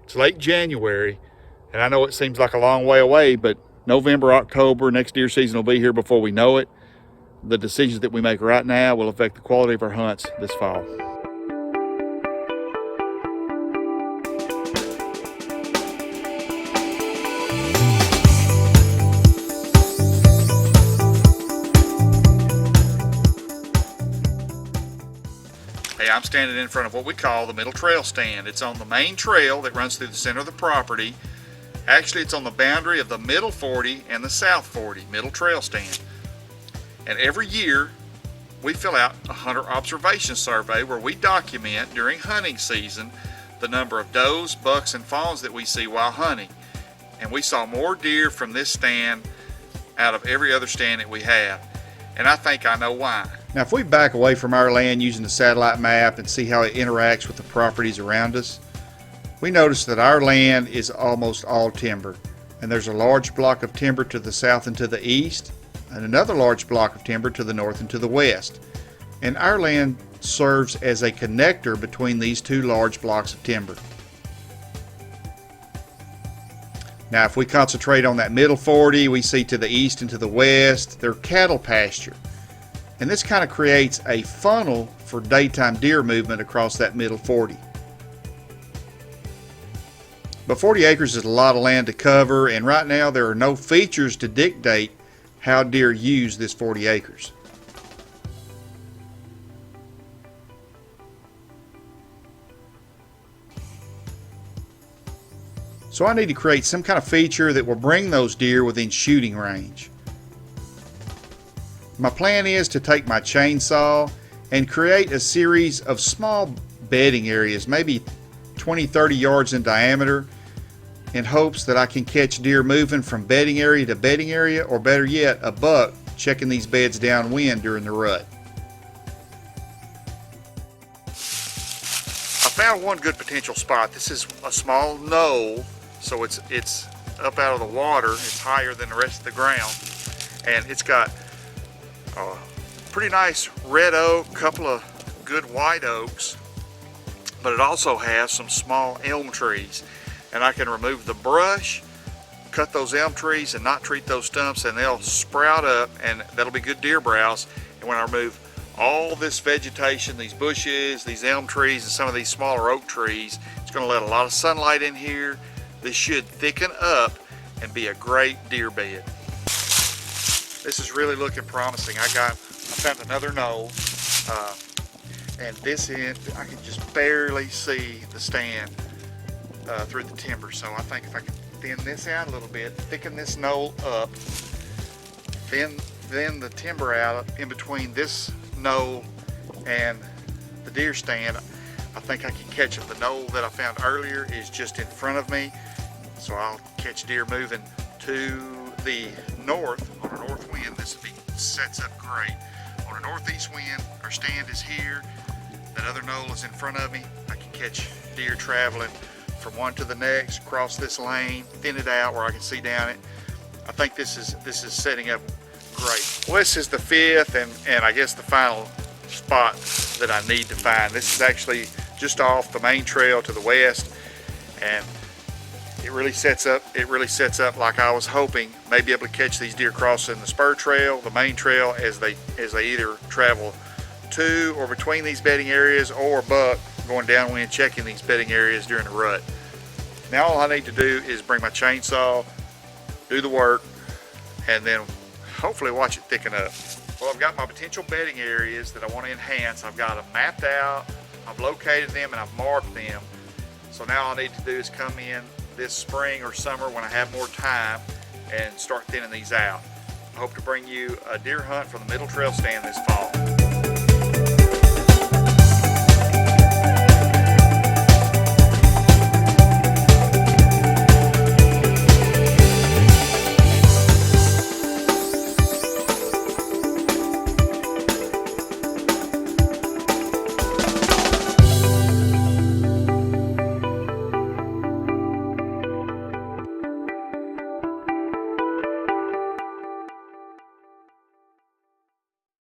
It's late January, and I know it seems like a long way away, but November, October, next deer season will be here before we know it. The decisions that we make right now will affect the quality of our hunts this fall. Hey, I'm standing in front of what we call the middle trail stand. It's on the main trail that runs through the center of the property. Actually, it's on the boundary of the middle 40 and the south 40, middle trail stand. And every year, we fill out a hunter observation survey where we document during hunting season the number of does, bucks, and fawns that we see while hunting. And we saw more deer from this stand out of every other stand that we have. And I think I know why. Now, if we back away from our land using the satellite map and see how it interacts with the properties around us, we notice that our land is almost all timber, and there's a large block of timber to the south and to the east, and another large block of timber to the north and to the west. And our land serves as a connector between these two large blocks of timber. Now, if we concentrate on that middle 40, we see to the east and to the west, they're cattle pasture. And this kind of creates a funnel for daytime deer movement across that middle 40. But 40 acres is a lot of land to cover, and right now there are no features to dictate how deer use this 40 acres. So I need to create some kind of feature that will bring those deer within shooting range. My plan is to take my chainsaw and create a series of small bedding areas, maybe 20-30 yards in diameter, in hopes that I can catch deer moving from bedding area to bedding area, or better yet, a buck checking these beds downwind during the rut. I found one good potential spot. This is a small knoll, so it's up out of the water. It's higher than the rest of the ground, and it's got a pretty nice red oak, couple of good white oaks, but it also has some small elm trees. And I can remove the brush, cut those elm trees and not treat those stumps, and they'll sprout up, and that'll be good deer browse. And when I remove all this vegetation, these bushes, these elm trees, and some of these smaller oak trees, it's going to let a lot of sunlight in here. This should thicken up and be a great deer bed. This is really looking promising. I found another knoll, and this end I can just barely see the stand through the timber. So I think if I can thin this out a little bit, thicken this knoll up, thin the timber out in between this knoll and the deer stand, I think I can catch them. The knoll that I found earlier is just in front of me, so I'll catch deer moving to the north on a north wind. This sets up great. On a northeast wind, our stand is here, that other knoll is in front of me. I can catch deer traveling from one to the next, across this lane, thin it out where I can see down it. I think this is setting up great. Well, this is the fifth and I guess the final spot that I need to find. This is actually just off the main trail to the west, and it really sets up like I was hoping. Maybe able to catch these deer crossing the spur trail, the main trail, as they either travel to or between these bedding areas, or buck going downwind checking these bedding areas during the rut. Now all I need to do is bring my chainsaw, do the work, and then hopefully watch it thicken up. Well, I've got my potential bedding areas that I want to enhance. I've got them mapped out, I've located them, and I've marked them. So now all I need to do is come in this spring or summer when I have more time and start thinning these out. I hope to bring you a deer hunt from the middle trail stand this fall.